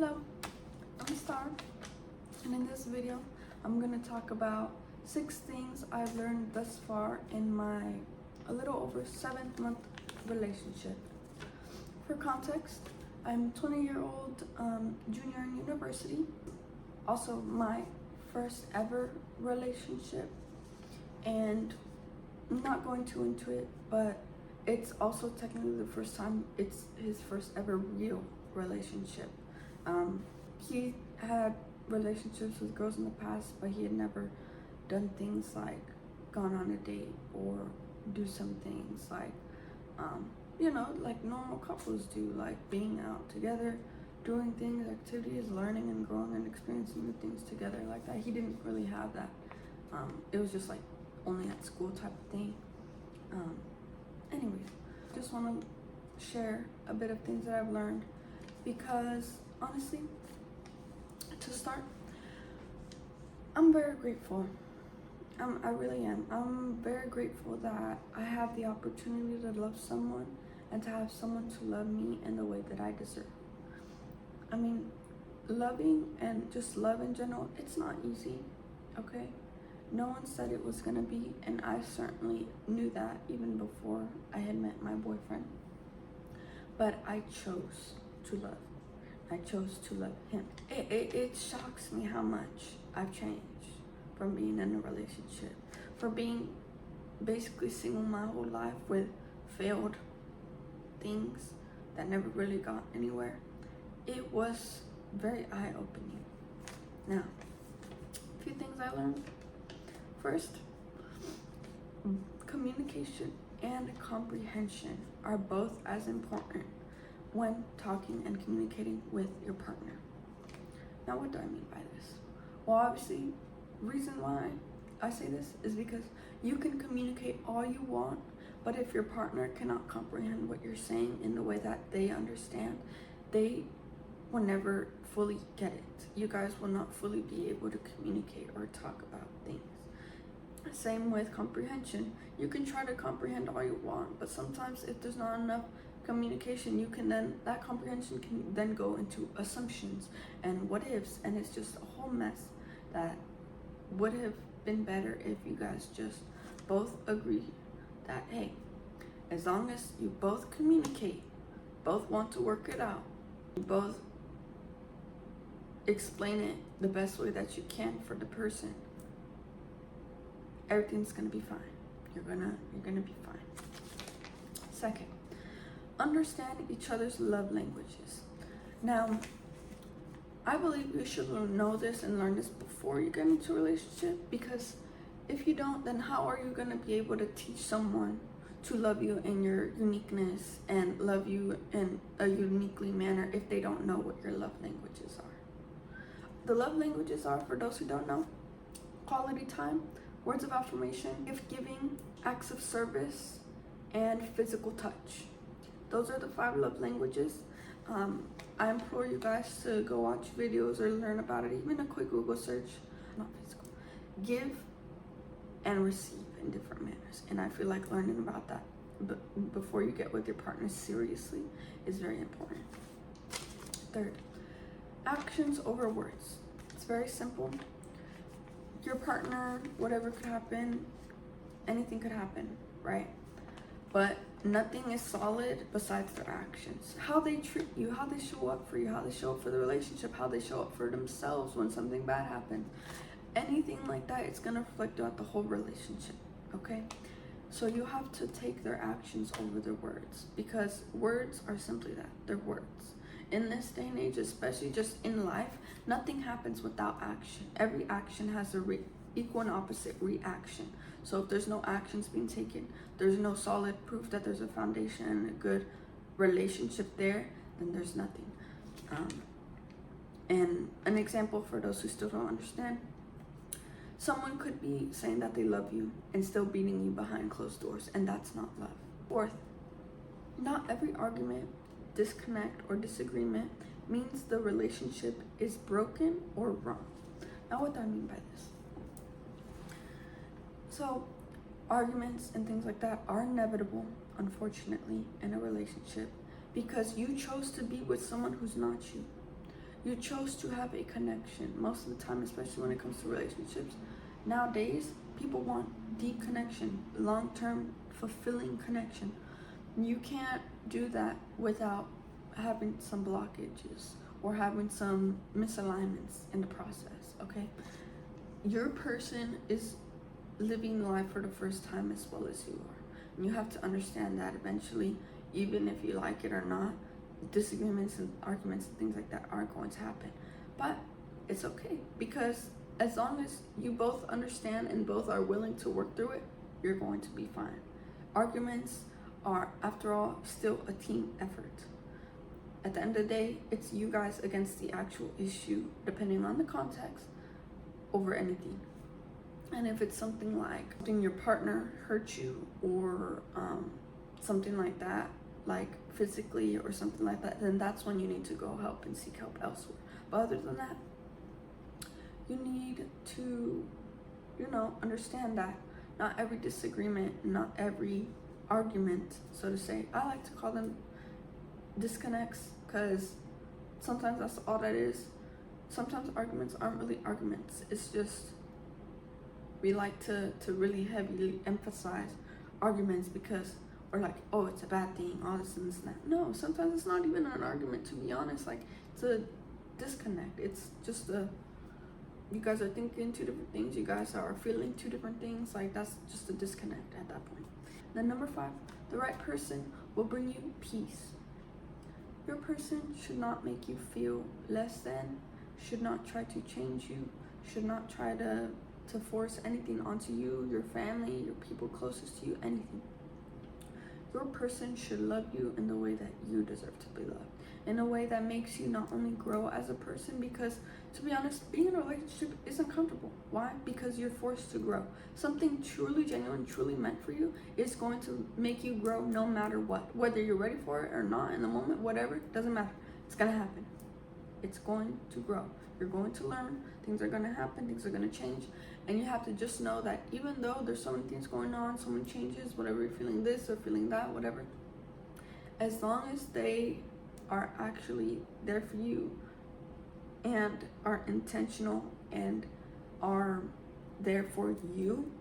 Hello, I'm Star, and in this video, I'm going to talk about 6 things I've learned thus far in my a little over 7th-month relationship. For context, I'm 20-year-old junior in university, also my first ever relationship, and I'm not going too into it, but it's also technically the first time it's his first ever real relationship. He had relationships with girls in the past, but he had never done things like gone on a date or do some things like, like normal couples do, like being out together, doing things, activities, learning and growing and experiencing new things together like that. He didn't really have that. It was just like only at school type of thing. Anyways, just want to share a bit of things that I've learned because honestly, to start, I'm very grateful. I really am. I'm very grateful that I have the opportunity to love someone and to have someone to love me in the way that I deserve. I mean, loving and just love in general, it's not easy, okay? No one said it was gonna be, and I certainly knew that even before I had met my boyfriend. But I chose to love. I chose to love him. It shocks me how much I've changed from being in a relationship, for being basically single my whole life with failed things that never really got anywhere. It was very eye-opening. Now, a few things I learned. First, communication and comprehension are both as important when talking and communicating with your partner. Now, what do I mean by this? Well, obviously, reason why I say this is because you can communicate all you want, but if your partner cannot comprehend what you're saying in the way that they understand, they will never fully get it. You guys will not fully be able to communicate or talk about things. Same with comprehension. You can try to comprehend all you want, but sometimes if there's not enough communication, that comprehension can then go into assumptions and what ifs, and it's just a whole mess that would have been better if you guys just both agree that, hey, as long as you both communicate, both want to work it out, you both explain it the best way that you can for the person, everything's gonna be fine. You're gonna be fine. Second, understand each other's love languages. Now, I believe you should know this and learn this before you get into a relationship, because if you don't, then how are you gonna be able to teach someone to love you in your uniqueness and love you in a uniquely manner if they don't know what your love languages are? The love languages are, for those who don't know, quality time, words of affirmation, gift giving, acts of service, and physical touch. Those are the 5 love languages. I implore you guys to go watch videos or learn about it, even a quick Google search, not physical. Give and receive in different manners. And I feel like learning about that before you get with your partner seriously is very important. Third, actions over words. It's very simple. Your partner, whatever could happen, anything could happen, right? But nothing is solid besides their actions. How they treat you, how they show up for you, how they show up for the relationship, how they show up for themselves when something bad happens. Anything like that, it's gonna reflect throughout the whole relationship, okay? So you have to take their actions over their words, because words are simply that, they're words. In this day and age, especially just in life, nothing happens without action. Every action has a equal and opposite reaction. So if there's no actions being taken, there's no solid proof that there's a foundation and a good relationship there, then there's nothing. And an example for those who still don't understand, someone could be saying that they love you and still beating you behind closed doors, and that's not love. Fourth, not every argument, disconnect, or disagreement means the relationship is broken or wrong. Now, what do I mean by this? So, arguments and things like that are inevitable, unfortunately, in a relationship, because you chose to be with someone who's not you. You chose to have a connection. Most of the time, especially when it comes to relationships, nowadays, people want deep connection, long-term, fulfilling connection. You can't do that without having some blockages or having some misalignments in the process, okay? Your person is living life for the first time as well as you are. And you have to understand that eventually, even if you like it or not, disagreements and arguments and things like that are going to happen. But it's okay, because as long as you both understand and both are willing to work through it, you're going to be fine. Arguments are, after all, still a team effort. At the end of the day, it's you guys against the actual issue, depending on the context, over anything. And if it's something like your partner hurt you, or something like that, like physically or something like that, then that's when you need to go help and seek help elsewhere. But other than that, you need to, understand that not every disagreement, not every argument, so to say, I like to call them disconnects, because sometimes that's all that is. Sometimes arguments aren't really arguments. It's just, we like to really heavily emphasize arguments because we're like, oh, it's a bad thing, all this and this and that. No, sometimes it's not even an argument, to be honest. Like, it's a disconnect. It's just you guys are thinking two different things. You guys are feeling two different things. Like, that's just a disconnect at that point. Then number 5, the right person will bring you peace. Your person should not make you feel less than, should not try to change you, should not try to force anything onto you, your family, your people closest to you, anything. Your person should love you in the way that you deserve to be loved, in a way that makes you not only grow as a person, because to be honest, being in a relationship is uncomfortable. Why? Because you're forced to grow. Something truly genuine, truly meant for you is going to make you grow no matter what. Whether you're ready for it or not in the moment, whatever, doesn't matter. It's gonna happen. It's going to grow. You're going to learn. Things are gonna happen. Things are gonna change. And you have to just know that even though there's so many things going on, so many changes, whatever, you're feeling this or feeling that, whatever, as long as they are actually there for you and are intentional and are there for you,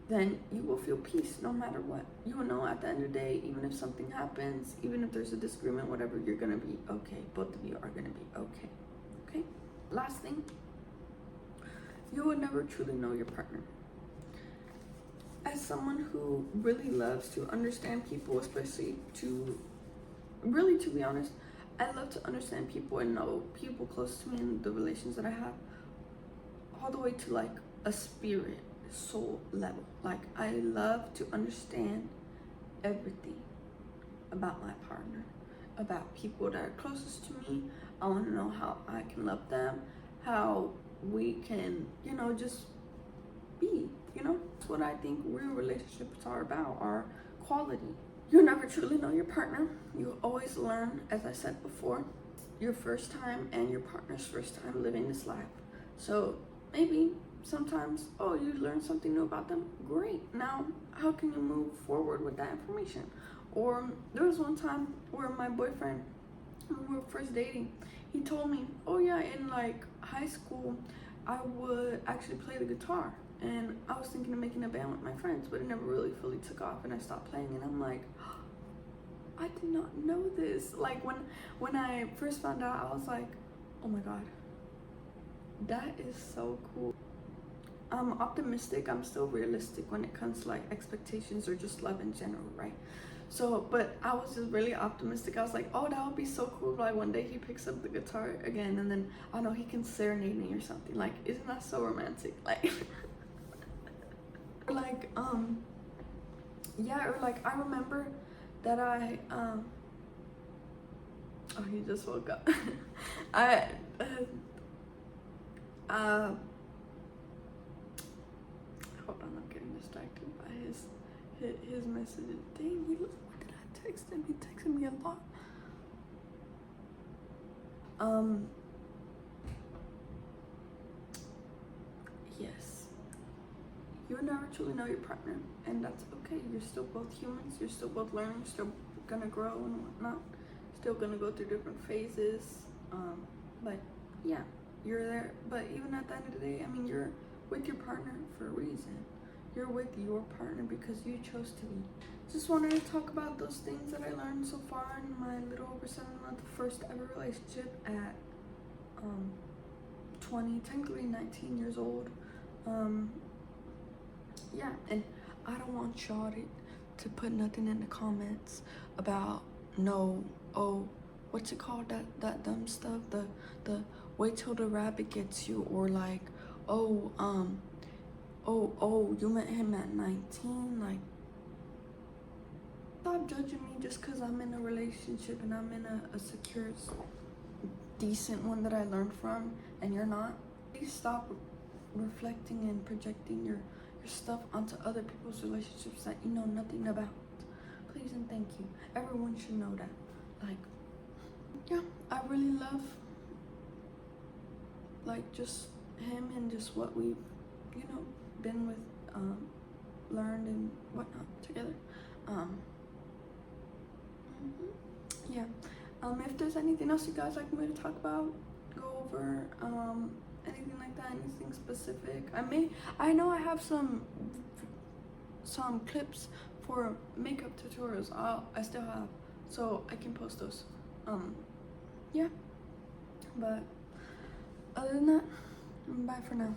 then you will feel peace no matter what. You will know at the end of the day, even if something happens, even if there's a disagreement, whatever, you're gonna be okay. Both of you are gonna be okay. Okay? Last thing, you will never truly know your partner. As someone who really loves to understand people, especially to be honest, I love to understand people and know people close to me and the relations that I have, all the way to like a spirit, soul level. Like, I love to understand everything about my partner, about people that are closest to me. I want to know how I can love them, how we can, just be, That's what I think real relationships are about, are quality. You'll never truly know your partner. You always learn, as I said before, your first time and your partner's first time living this life. So maybe sometimes, you learn something new about them. Great. Now, how can you move forward with that information? Or there was one time where my boyfriend, when we were first dating, he told me, in like high school, I would actually play the guitar. And I was thinking of making a band with my friends, but it never really fully took off, and I stopped playing. And I'm like, I did not know this. Like, when I first found out, I was like, oh my God, that is so cool. I'm optimistic. I'm still realistic when it comes to like expectations or just love in general, right? So, but I was just really optimistic. I was like, oh, that would be so cool. Like, one day he picks up the guitar again, and then I know he can serenade me or something. Like, isn't that so romantic? Like, like, or like, I remember that oh, he just woke up. Hold on, I'm getting distracted by his messages. Dang, what did I text him? He texted me a lot. Yes. You'll never truly know your partner, and that's okay. You're still both humans. You're still both learning. Still gonna grow and whatnot. Still gonna go through different phases. but yeah, you're there. But even at the end of the day, I mean, you're with your partner for a reason. You're with your partner because you chose to be. Just wanted to talk about those things that I learned so far in my little over 7 month first ever relationship at 20, technically 19 years old. Yeah, and I don't want y'all to put nothing in the comments about no, oh, what's it called, that dumb stuff, the wait till the rabbit gets you, or like, oh, you met him at 19, like, stop judging me just because I'm in a relationship and I'm in a secure, decent one that I learned from, and you're not. Please stop reflecting and projecting your stuff onto other people's relationships that you know nothing about. Please and thank you. Everyone should know that. Like, yeah, I really love, like, just him and just what we've, you know, been with, learned and whatnot together. Yeah. If there's anything else you guys like me to talk about, go over, anything like that, anything specific. I know I have some clips for makeup tutorials. I still have, so I can post those. Yeah. But other than that, bye for now.